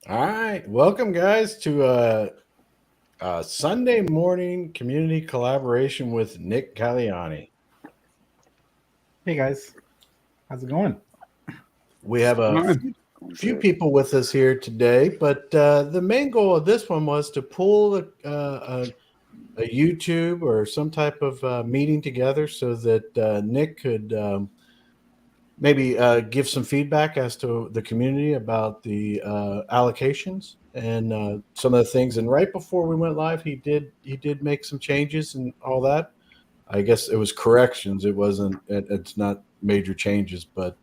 All right, welcome guys to Sunday morning community collaboration with Nik Kalyani. Hey guys, how's it going? We have a Fine. few Good. people with us here today, but the main goal of this one was to pull a YouTube or some type of meeting together so that Nick could maybe give some feedback as to the community about the allocations and some of the things. And right before we went live, he did make some changes and all that. I guess it was corrections. It wasn't. It's not major changes, but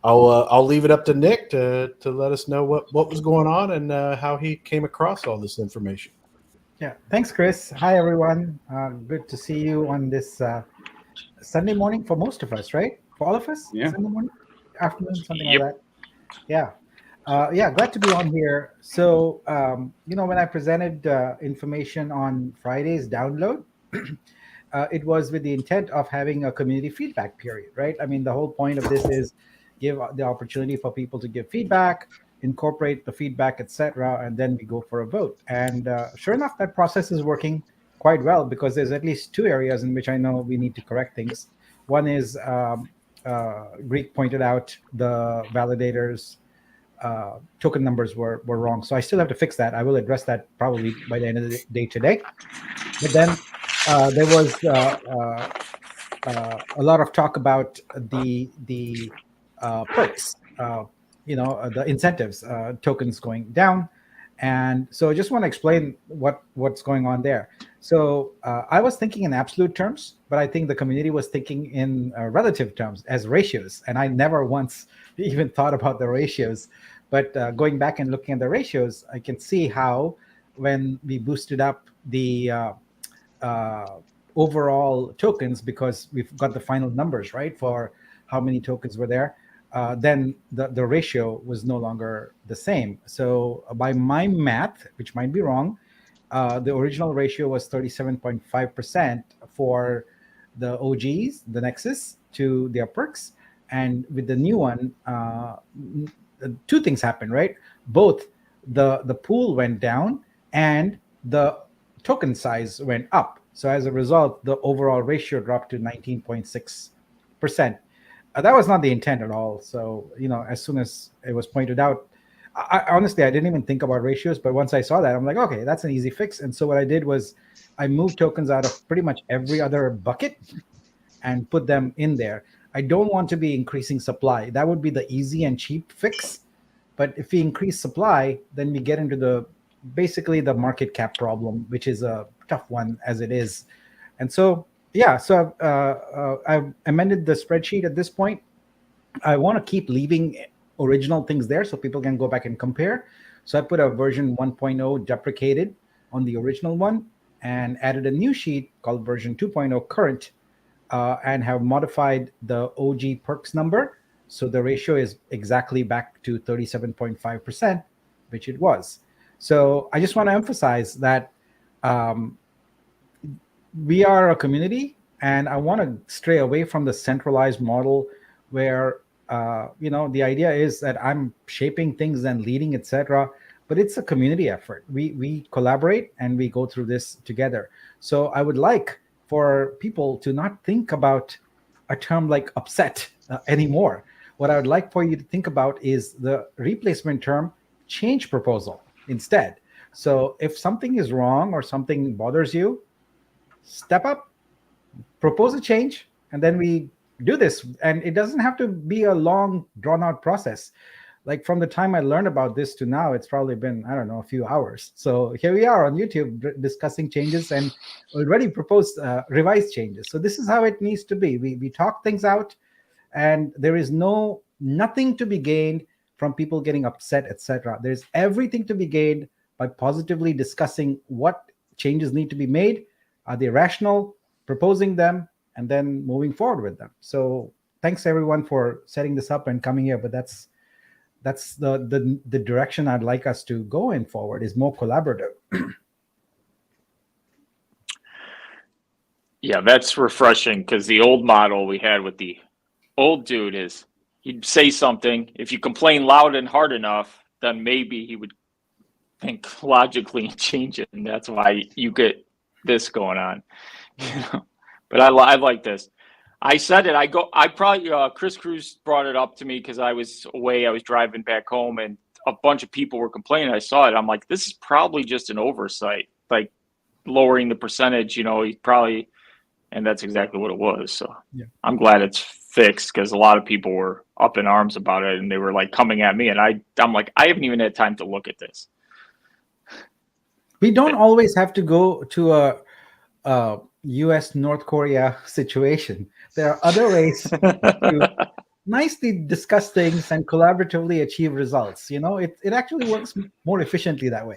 I'll leave it up to Nick to let us know what was going on and how he came across all this information. Yeah, thanks, Chris. Hi everyone. Good to see you on this Sunday morning for most of us, right? For all of us, Yeah. Sunday morning, afternoon, something like Yep. that. Yeah, yeah. Glad to be on here. So, when I presented information on Friday's download, it was with the intent of having a community feedback period, right? I mean, the whole point of this is give the opportunity for people to give feedback, incorporate the feedback, etc., and then we go for a vote. And sure enough, that process is working quite well because there's at least two areas in which I know we need to correct things. One is Greek pointed out the validators token numbers were wrong. So I still have to fix that. I will address that probably by the end of the day today. But then there was a lot of talk about the perks, the incentives, tokens going down, and so I just want to explain what's going on there. So I was thinking in absolute terms, but I think the community was thinking in relative terms as ratios, and I never once even thought about the ratios. But going back and looking at the ratios, I can see how when we boosted up the uh, overall tokens because we've got the final numbers right for how many tokens were there, then the ratio was no longer the same. So by my math, which might be wrong, the original ratio was 37.5% for the OGs, the Nexus, to their perks. And with the new one, two things happened, right? Both the pool went down and the token size went up. So as a result, the overall ratio dropped to 19.6%. That was not the intent at all. So, as soon as it was pointed out, honestly, I didn't even think about ratios. But once I saw that, I'm like, okay, that's an easy fix. And so what I did was I moved tokens out of pretty much every other bucket and put them in there. I don't want to be increasing supply. That would be the easy and cheap fix. But if we increase supply, then we get into the basically the market cap problem, which is a tough one as it is. And so, yeah, so I've amended the spreadsheet at this point. I want to keep leaving original things there so people can go back and compare. So I put a version 1.0 deprecated on the original one and added a new sheet called version 2.0 current, and have modified the OG perks number. So the ratio is exactly back to 37.5%, which it was. So I just want to emphasize that um, we are a community, and I want to stray away from the centralized model where the idea is that I'm shaping things and leading, etc. But it's a community effort. We collaborate and we go through this together. So I would like for people to not think about a term like upset anymore. What I would like for you to think about is the replacement term change proposal instead. So if something is wrong or something bothers you, step up, propose a change, and then we do this. And it doesn't have to be a long, drawn out process. Like from the time I learned about this to now, it's probably been, I don't know, a few hours. So here we are on YouTube discussing changes and already proposed revised changes. So this is how it needs to be. We talk things out, and there is nothing to be gained from people getting upset, etc. There's everything to be gained by positively discussing what changes need to be made. Are they rational? Proposing them and then moving forward with them. So thanks everyone for setting this up and coming here. But that's the direction I'd like us to go in forward, is more collaborative. Yeah, that's refreshing because the old model we had with the old dude is he'd say something. If you complain loud and hard enough, then maybe he would think logically and change it, and that's why you get this going on. But I like this. I said it. I probably Chris Cruz brought it up to me because I was away. I was driving back home, and a bunch of people were complaining. I saw it. I'm like, this is probably just an oversight, like lowering the percentage. He probably, and that's exactly what it was. So yeah. I'm glad it's fixed because a lot of people were up in arms about it, and they were like coming at me, and I'm like, I haven't even had time to look at this. We don't always have to go to a U.S. North Korea situation. There are other ways to nicely discuss things and collaboratively achieve results. It actually works more efficiently that way.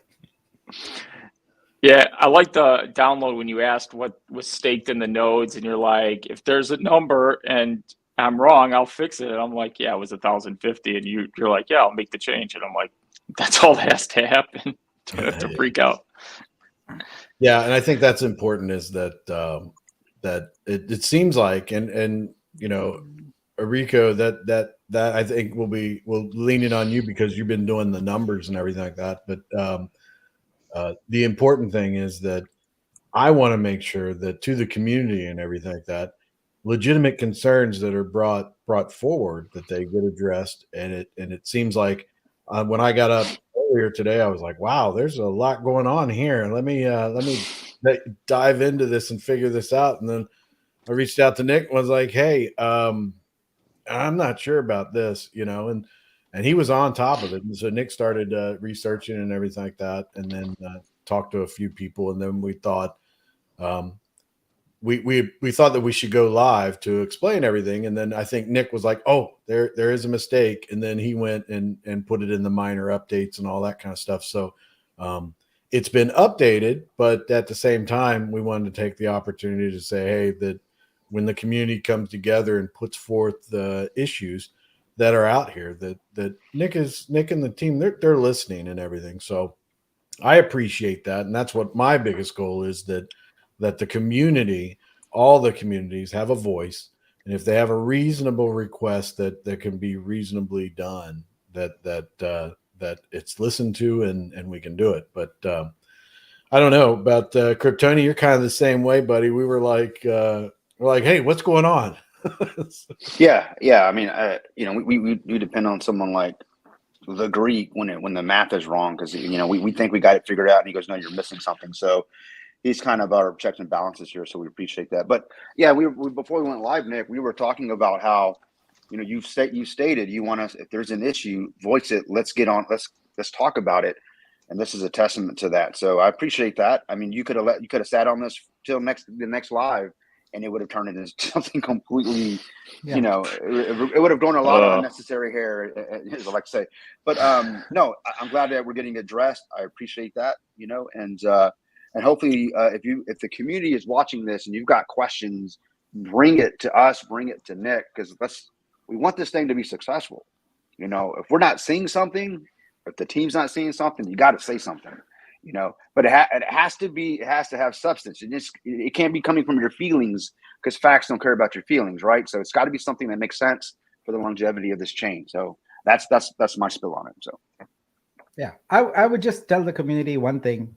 Yeah, I like the download when you asked what was staked in the nodes, and you're like, if there's a number and I'm wrong, I'll fix it. And I'm like, yeah, it was 1,050, and you're like, yeah, I'll make the change. And I'm like, that's all that has to happen. Don't have to freak out. Yeah, and I think that's important is that that it seems like and Rico, that I think we'll lean it on you because you've been doing the numbers and everything like that. But the important thing is that I want to make sure that to the community and everything like that, legitimate concerns that are brought forward, that they get addressed. And it seems like when I got up earlier today, I was like, wow, there's a lot going on here. Let me dive into this and figure this out. And then I reached out to Nick and was like, hey, I'm not sure about this, and he was on top of it. And so Nick started researching and everything like that, and then talked to a few people. And then we thought, we thought that we should go live to explain everything. And then I think Nick was like, oh, there is a mistake. And then he went and put it in the minor updates and all that kind of stuff. So it's been updated, but at the same time, we wanted to take the opportunity to say, hey, that when the community comes together and puts forth the issues that are out here, that Nick and the team, they're listening and everything. So I appreciate that. And that's what my biggest goal is, that the community, all the communities have a voice. And if they have a reasonable request that can be reasonably done, that it's listened to and we can do it. But I don't know about Kryptoni. You're kind of the same way, buddy. We were like, hey, what's going on? Yeah. I mean, we depend on someone like the Greek when the math is wrong, because we think we got it figured out, and he goes, no, you're missing something. So he's kind of our checks and balances here, so we appreciate that. But yeah, we before we went live, Nick, we were talking about how you stated you want us, if there's an issue, voice it. Let's get on. Let's talk about it. And this is a testament to that. So I appreciate that. I mean, you could have sat on this till the next live, and it would have turned into something completely, it would have grown a lot of unnecessary hair, as I like to say. But no, I'm glad that we're getting addressed. I appreciate that, and hopefully if the community is watching this and you've got questions, bring it to us, bring it to Nick, because we want this thing to be successful. If we're not seeing something, if the team's not seeing something, you got to say something. But it has to have substance. It can't be coming from your feelings, because facts don't care about your feelings, right? So it's got to be something that makes sense for the longevity of this chain. So that's my spill on it. So yeah, I would just tell the community one thing: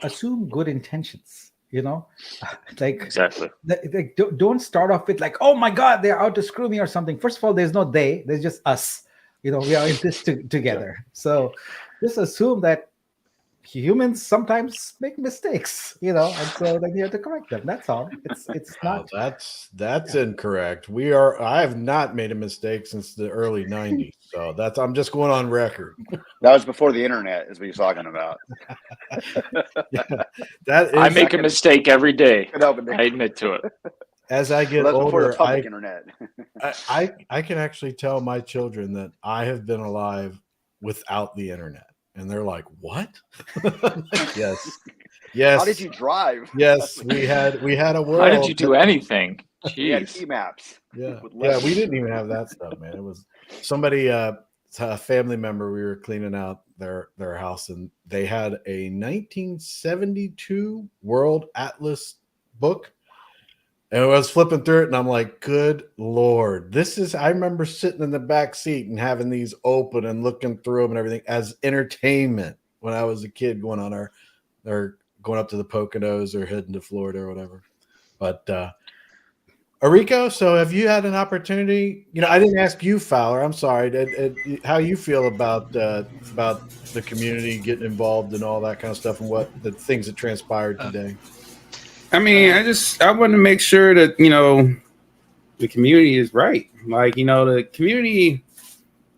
assume good intentions. Like exactly. Like, don't start off with like, oh my God, they're out to screw me or something. First of all, there's no they, there's just us. We are in this together. Yeah. So just assume that humans sometimes make mistakes, and so then you have to correct them. That's all. It's not. Oh, that's incorrect. I have not made a mistake since the early 90s. So I'm just going on record. That was before the internet, is what he's talking about. I make a mistake every day. I admit to it. As I get older, internet. I can actually tell my children that I have been alive without the internet. And they're like, what? Yes. How did you drive? Yes, we had a world. How did you do anything? Jeez. We had key maps. Yeah, we didn't even have that stuff, man. It was somebody, a family member, we were cleaning out their house, and they had a 1972 World Atlas book. And I was flipping through it, and I'm like, "Good Lord, this is." I remember sitting in the back seat and having these open and looking through them and everything as entertainment when I was a kid, going on or going up to the Poconos or heading to Florida or whatever. But Arico, so have you had an opportunity? I didn't ask you, Fowler. I'm sorry. How you feel about the community getting involved and all that kind of stuff, and what the things that transpired today? I mean, I want to make sure that, the community is right. Like, the community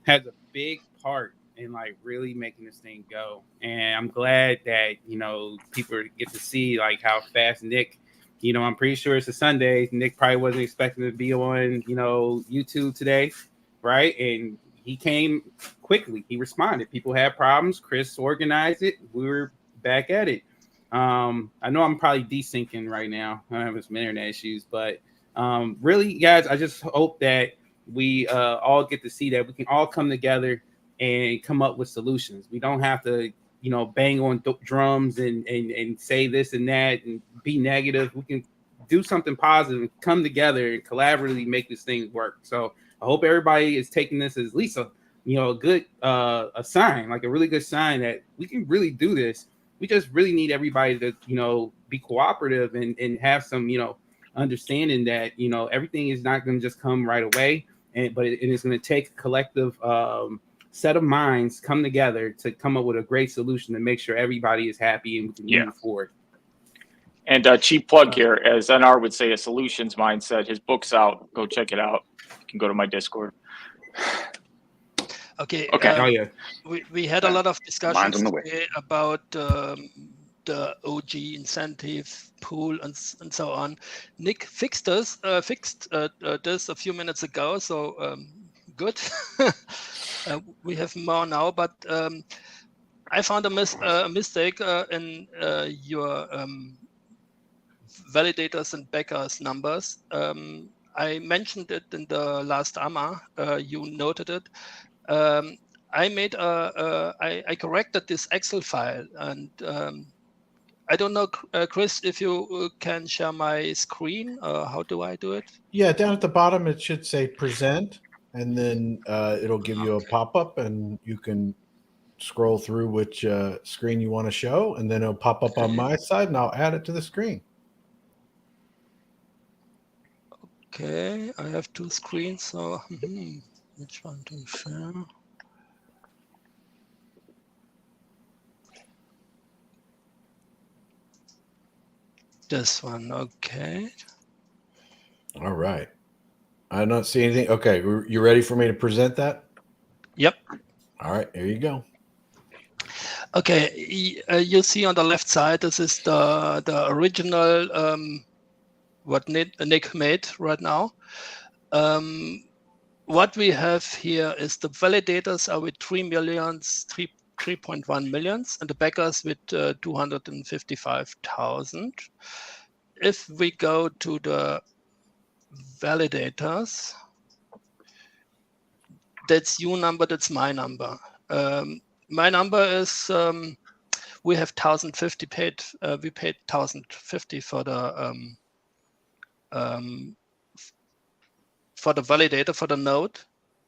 has a big part in like really making this thing go. And I'm glad that, people get to see like how fast Nik, I'm pretty sure it's a Sunday. Nik probably wasn't expecting to be on, YouTube today. Right. And he came quickly. He responded. People had problems. Chris organized it. We were back at it. I know I'm probably desyncing right now. I have some internet issues, but really, guys, I just hope that we all get to see that we can all come together and come up with solutions. We don't have to, bang on drums and say this and that and be negative. We can do something positive and come together and collaboratively make this thing work. So I hope everybody is taking this as at least a good a sign, like a really good sign that we can really do this. We just really need everybody to, be cooperative and have some, understanding that, everything is not going to just come right away. But it is going to take a collective set of minds come together to come up with a great solution to make sure everybody is happy and we can move forward. And cheap plug here, as NR would say, a solutions mindset. His book's out. Go check it out. You can go to my Discord. Okay. Oh yeah. We had a lot of discussions on the way. today about the OG incentive pool and so on. Nik fixed this a few minutes ago, so good. We have more now, but I found a mistake in your validators and backers numbers. I mentioned it in the last AMA. You noted it. I made I corrected this Excel file, and I don't know, Chris, if you can share my screen. How do I do it? Yeah, down at the bottom it should say present, and then it'll give you a pop-up, and you can scroll through which screen you want to show, and then it'll pop up on my side, and I'll add it to the screen. Okay, I have two screens, so which one to share? This one, okay. All right. I don't see anything. Okay, you ready for me to present that? Yep. All right, here you go. Okay, you see on the left side, this is the original what Nik made right now. What we have here is the validators are with 3.1 millions, and the backers with 255,000. If we go to the validators, that's your number, that's my number. My number is we have 1,050 paid. We paid 1,050 for the validator, for the node.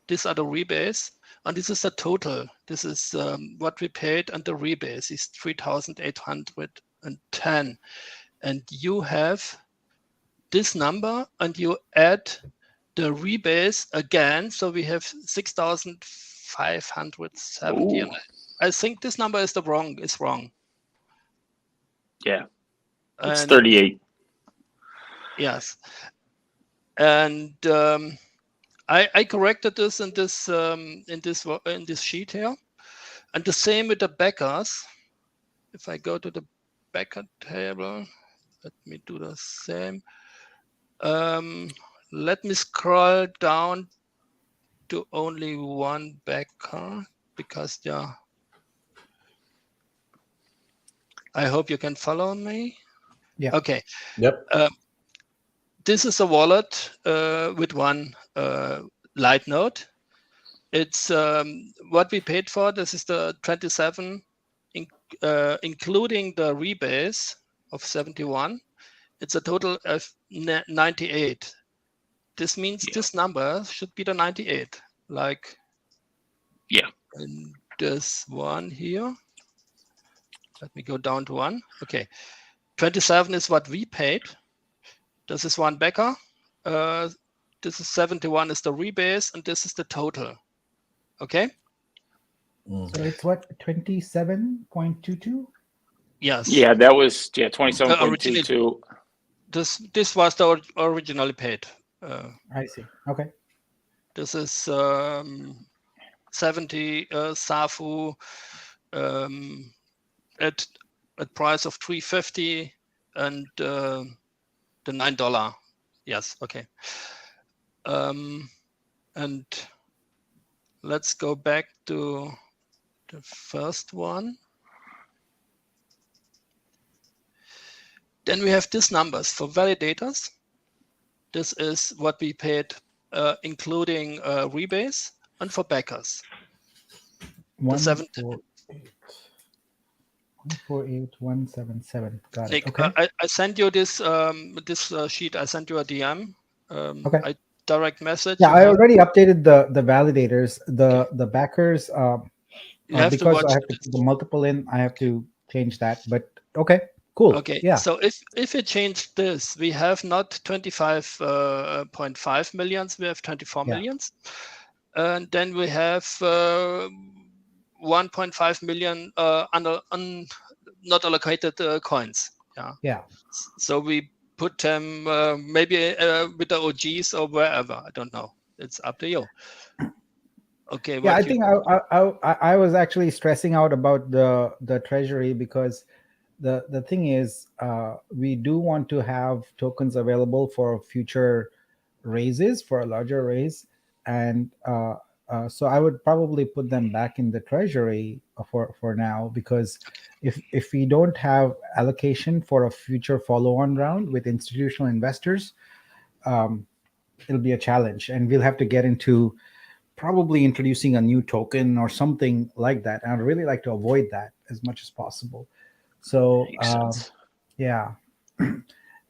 These are the rebase, and this is the total. This is what we paid, and the rebase is 3,810. And you have this number, and you add the rebase again, so we have 6,570. And I think this number is wrong. Yeah, it's 38. Yes, and I corrected this in this sheet here, and the same with the backers. If I go to the backer table, let me do the same. Let me scroll down to only one backer, because I hope you can follow me. Yeah. Okay. Yep. This is a wallet with one light node. It's what we paid for. This is the 27, including the rebase of 71. it's a total of 98. This means this number should be the 98. Like, in this one here. Let me go down to 1. Okay. 27 is what we paid. This is one backer. This is 71 is the rebase, and this is the total. Okay. So it's what, 27.22? Yes. Yeah, that was 27.22. This was the originally paid. I see. Okay. This is 70 SAFU at price of 350 and the $9. Yes. Okay. And let's go back to the first one. Then we have these numbers for validators. This is what we paid, including Rebase, and for backers. 148,177. Got Nick, it. Okay. I sent you this sheet. I sent you a DM. Okay. I direct message. Yeah, I already updated the validators. The backers. You have to because watch I have to put the multiple in, I have to change that. But okay, cool. Okay. Yeah. So if you change this, we have not 25.5 millions. We have 24 millions, and then we have 1.5 million not allocated coins. Yeah. So we put them maybe with the OGs or wherever. I don't know. It's up to you. Okay. Yeah, I think I was actually stressing out about the treasury because the thing is we do want to have tokens available for future raises, for a larger raise, and so I would probably put them back in the treasury for now, because if we don't have allocation for a future follow-on round with institutional investors, it'll be a challenge, and we'll have to get into probably introducing a new token or something like that. And I'd really like to avoid that as much as possible. So yeah.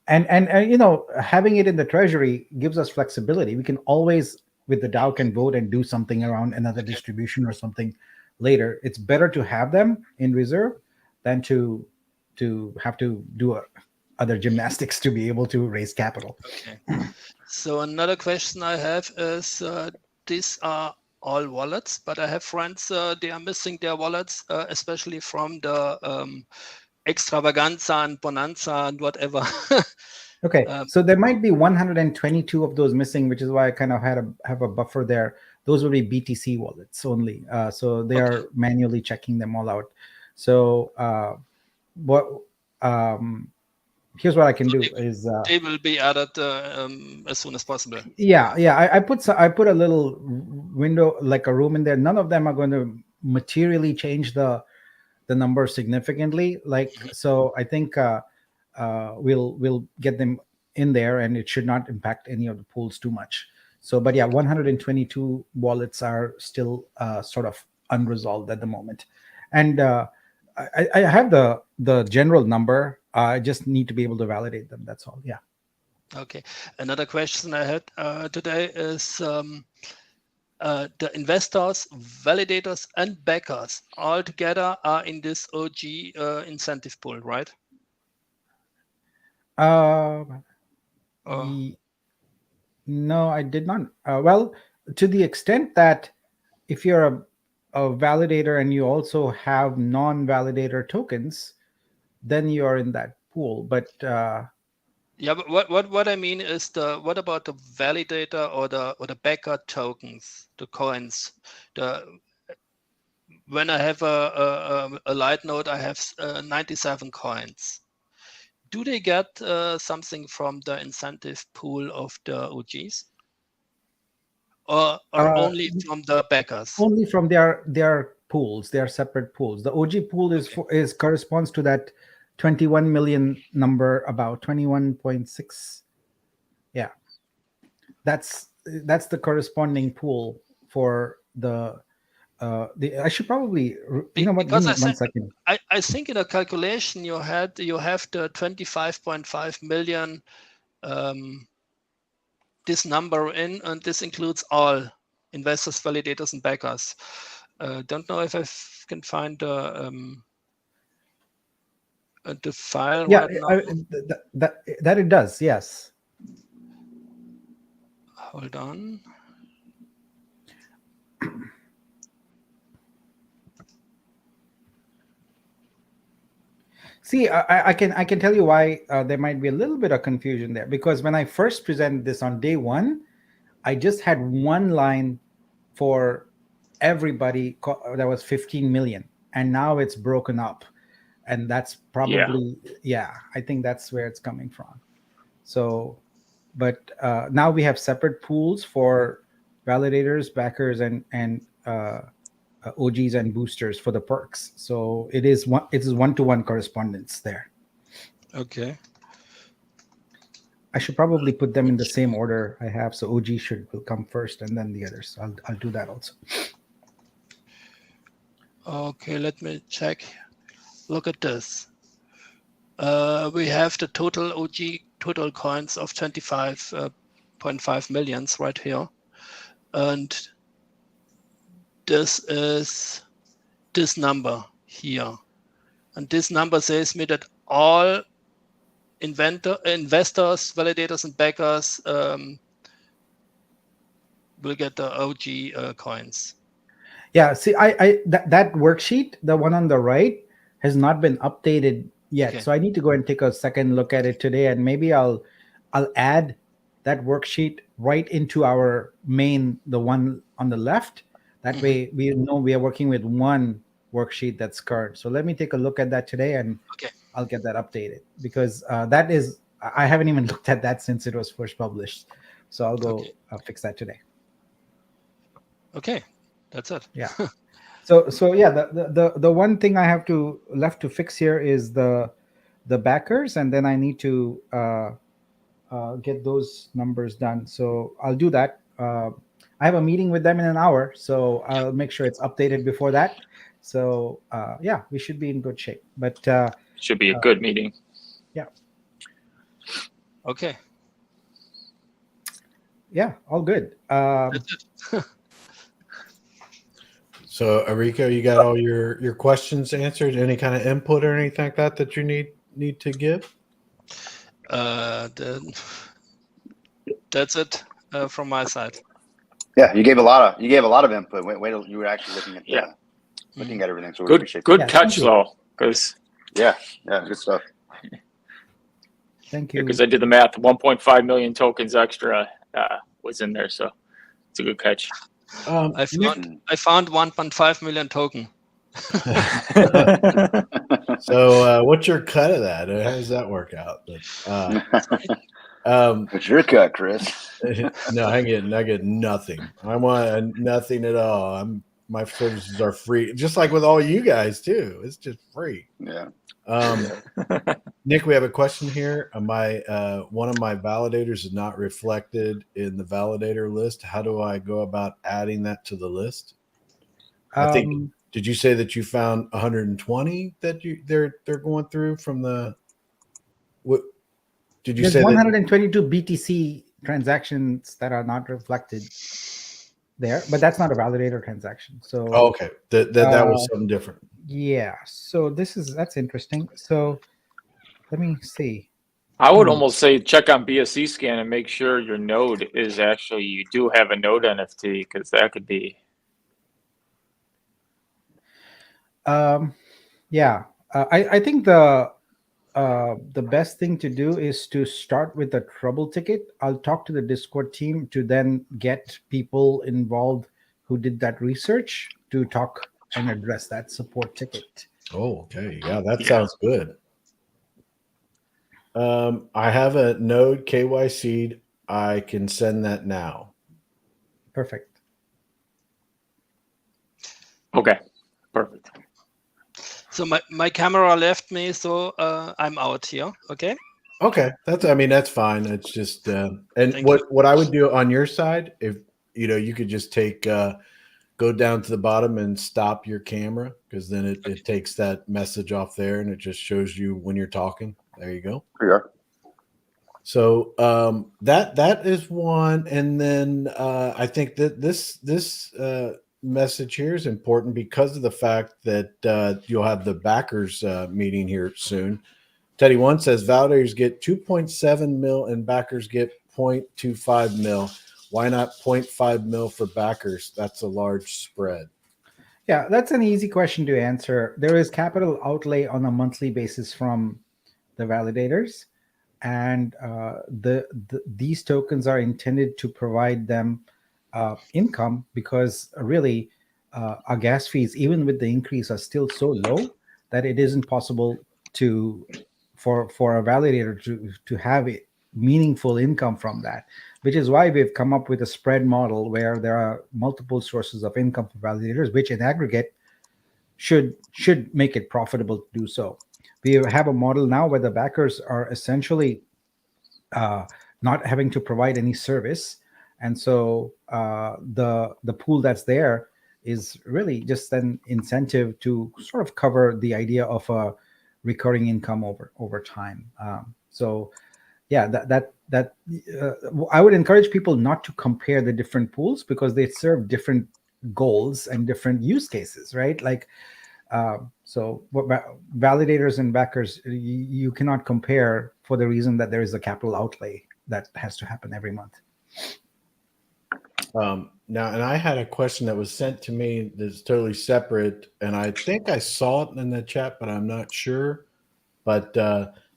And you know, having it in the treasury gives us flexibility. We can always, with the DAO, can vote and do something around another distribution or something later. It's better to have them in reserve than to have to do other gymnastics to be able to raise capital. Okay. So another question I have is, these are all wallets, but I have friends, they are missing their wallets, especially from the extravaganza and bonanza and whatever. Okay, so there might be 122 of those missing, which is why I kind of have a buffer there. Those will be BTC wallets only. So they are manually checking them all out. So here's what I can do is they will be added as soon as possible. Yeah. I put a little window, like a room in there. None of them are going to materially change the number significantly. So I think we'll get them in there, and it should not impact any of the pools too much. So, but yeah, 122 wallets are still sort of unresolved at the moment, and I have the general number. I just need to be able to validate them. That's all. Yeah. Okay. Another question I had today is the investors, validators, and backers all together are in this OG incentive pool, right? No, I did not. Well, to the extent that if you're a validator and you also have non-validator tokens, then you are in that pool. But yeah, but what I mean is what about the validator or the backer tokens, the coins? When I have a light node, I have 97 coins. Do they get something from the incentive pool of the OGs, or only from the backers? Only from their pools. They are separate pools. The OG pool is corresponds to that 21 million number, about 21.6. Yeah, that's the corresponding pool for the I should probably, you know what? Give Because me I 1 said- second. I think in the calculation you have the 25.5 million, this number in, and this includes all investors, validators, and backers. Don't know if I can find the file Yeah, right now. that it does. Yes. Hold on. See, I can tell you why there might be a little bit of confusion there, because when I first presented this on day one, I just had one line for everybody that was 15 million, and now it's broken up, and that's probably I think that's where it's coming from. So, but now we have separate pools for validators, backers, and OGs and boosters for the perks. So it is one-to-one correspondence there. Okay. I should probably put them in the same order I have. So OG will come first, and then the others. I'll do that also. Okay, let me check. Look at this. We have the total OG total coins of 25.5 millions right here, and this is this number here, and this number says me that all investors, validators, and backers will get the OG coins. Yeah, see, that worksheet, the one on the right, has not been updated yet. Okay. So I need to go and take a second look at it today, and maybe I'll add that worksheet right into our main, the one on the left. That way we know we are working with one worksheet that's current. So let me take a look at that today, and I'll get that updated, because that is, I haven't even looked at that since it was first published. So I'll go fix that today. Okay, that's it. Yeah. So yeah, the one thing I have left to fix here is the backers, and then I need to get those numbers done. So I'll do that. I have a meeting with them in an hour, so I'll make sure it's updated before that. So yeah, we should be in good shape. But should be a good meeting. Yeah. Okay. Yeah, all good. That's it. So, Erika, you got all your questions answered? Any kind of input or anything like that you need to give? That's it from my side. Yeah, you gave a lot of input. Wait till you were actually looking at everything. So we appreciate good that. catch though, because yeah, good stuff. Thank you. Because I did the math, 1.5 million tokens extra was in there, so it's a good catch. I found 1.5 million token. So, what's your cut of that? How does that work out? What's your cut, Chris? No, I get nothing. I want nothing at all. My services are free, just like with all you guys too. It's just free. Yeah. Nick, we have a question here. One of my validators is not reflected in the validator list. How do I go about adding that to the list? I think. Did you say that you found 120 that they're going through from the? What did you say? There's 122 BTC transactions that are not reflected there, but that's not a validator transaction. So okay, that was something different. Yeah. So that's interesting. So let me see. I would almost say check on BSC scan and make sure your node is actually, you do have a node NFT, because that could be. Yeah. I think the best thing to do is to start with a trouble ticket. I'll talk to the Discord team to then get people involved who did that research to talk and address that support ticket. Oh, okay. Yeah, that sounds good. I have a node KYC'd. I can send that now. Perfect. Okay, perfect. So my camera left me, so I'm out here. Okay. Okay, that's fine. It's just and what I would do on your side, if you could just take go down to the bottom and stop your camera, because then it takes that message off there and it just shows you when you're talking. There you go. Yeah. So that is one, and then I think that this message here is important because of the fact that you'll have the backers meeting here soon. Teddy One says validators get 2.7 mil and backers get 0.25 mil. Why not 0.5 mil for backers? That's a large spread. Yeah, that's an easy question to answer. There is capital outlay on a monthly basis from the validators, and these tokens are intended to provide them income, because really our gas fees, even with the increase, are still so low that it isn't possible for a validator to have a meaningful income from that, which is why we've come up with a spread model where there are multiple sources of income for validators, which in aggregate should make it profitable to do so. We have a model now where the backers are essentially not having to provide any service, and so the pool that's there is really just an incentive to sort of cover the idea of a recurring income over time. So yeah, that I would encourage people not to compare the different pools, because they serve different goals and different use cases, right? Like so validators and backers, you cannot compare, for the reason that there is a capital outlay that has to happen every month. Now, and I had a question that was sent to me that's totally separate, and I think I saw it in the chat, but I'm not sure. But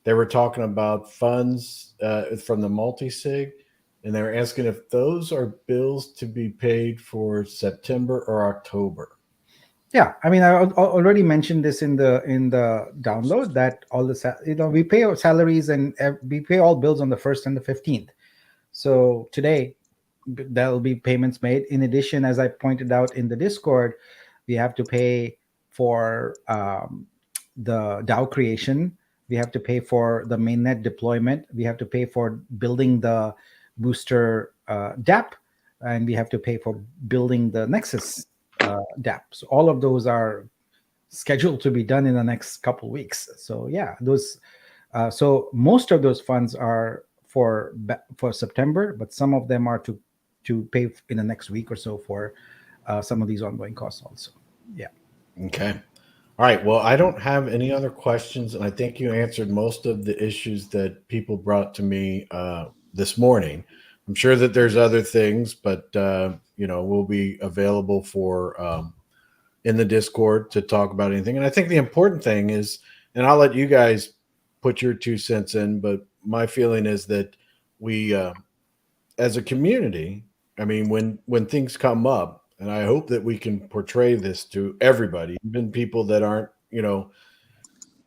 they were talking about funds from the multi-sig, and they were asking if those are bills to be paid for September or October. Yeah, I mean, I already mentioned this in the download, that all the we pay our salaries and we pay all bills on the 1st and the 15th. So today there'll be payments made. In addition, as I pointed out in the Discord, we have to pay for the DAO creation. We have to pay for the mainnet deployment. We have to pay for building the booster DApp, and we have to pay for building the Nexus DApp. So all of those are scheduled to be done in the next couple weeks. So yeah, those. So most of those funds are for September, but some of them are to pay in the next week or so for some of these ongoing costs also. Yeah. Okay. All right. Well, I don't have any other questions, and I think you answered most of the issues that people brought to me this morning. I'm sure that there's other things, but we'll be available for in the Discord to talk about anything. And I think the important thing is, and I'll let you guys put your 2 cents in, but my feeling is that we, as a community, I mean, when things come up, and I hope that we can portray this to everybody, even people that aren't,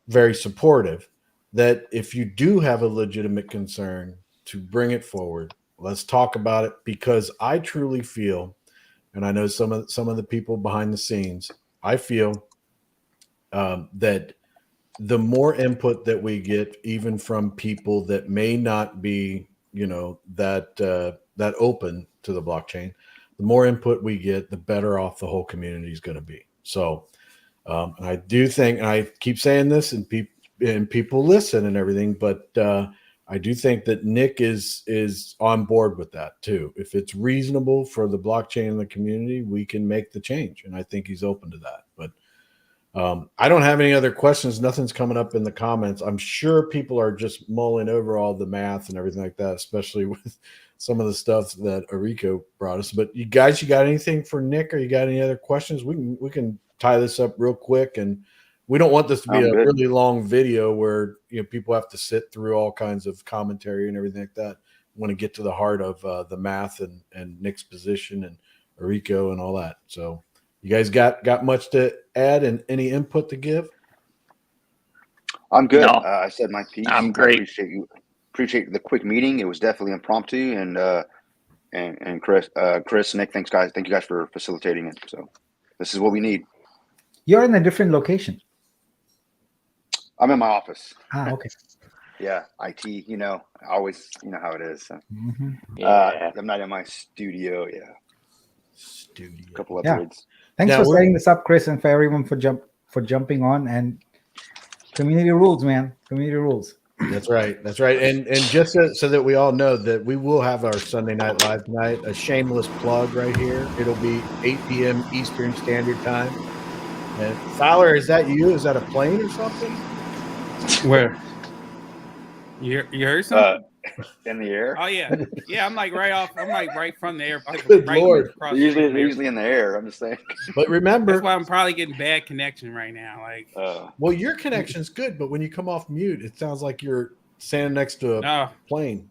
very supportive, that if you do have a legitimate concern, to bring it forward. Let's talk about it, because I truly feel, and I know some of the people behind the scenes, I feel that the more input that we get, even from people that may not be, that open to the blockchain, the more input we get, the better off the whole community is going to be. So I do think, and I keep saying this, and people listen and everything, but I do think that Nik is on board with that too. If it's reasonable for the blockchain and the community, we can make the change, and I think he's open to that. But I don't have any other questions. Nothing's coming up in the comments. I'm sure people are just mulling over all the math and everything like that, especially with some of the stuff that Arico brought us. But you guys, you got anything for Nik, or you got any other questions? We can tie this up real quick, and we don't want this to be a really long video where people have to sit through all kinds of commentary and everything like that. We want to get to the heart of the math and Nik's position and Arico and all that. So you guys got much to add and any input to give? I'm good. No. I said my piece. I'm great. I appreciate the quick meeting. It was definitely impromptu, and Chris, Nik, thank you guys for facilitating it. So this is what we need. You're in a different location. I'm in my office. Okay. Yeah, IT. Always, how it is. So. Mm-hmm. Yeah. I'm not in my studio. Yeah. Studio. A couple Yeah. upgrades. Thanks Now for we're- setting this up, Chris, and for everyone for jumping on. And community rules, man. Community rules. That's right. That's right. And just so that we all know that we will have our Sunday Night Live tonight, a shameless plug right here. It'll be 8 p.m. Eastern Standard Time. And Fowler, is that you? Is that a plane or something? Where? You heard something? In the air. Oh yeah, yeah. I'm like right from the air. Good right Lord. across They're the usually, street from they're the usually in the air. I'm just saying. But remember, That's why I'm probably getting bad connection right now. Like, well, your connection's good, but when you come off mute, it sounds like you're standing next to a no, plane.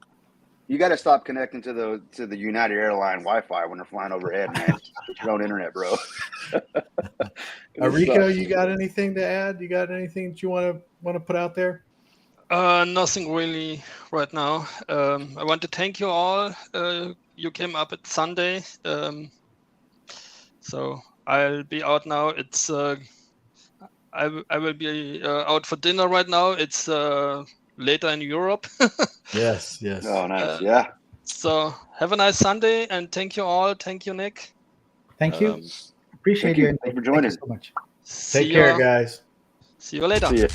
You got to stop connecting to the United Airline Wi-Fi when they're flying overhead, man. Get your own internet, bro. Rico, you got anything to add? You got anything that you want to put out there? Nothing really right now. I want to thank you all. You came up at Sunday. So I'll be out now. It's I will be out for dinner right now. It's later in Europe. Yes, yes. Oh, nice. Yeah. So have a nice Sunday and thank you all. Thank you, Nick. Thank you. Appreciate Thank you. you. Thanks for joining. Thank you so much. Take care, guys. See you later. See ya.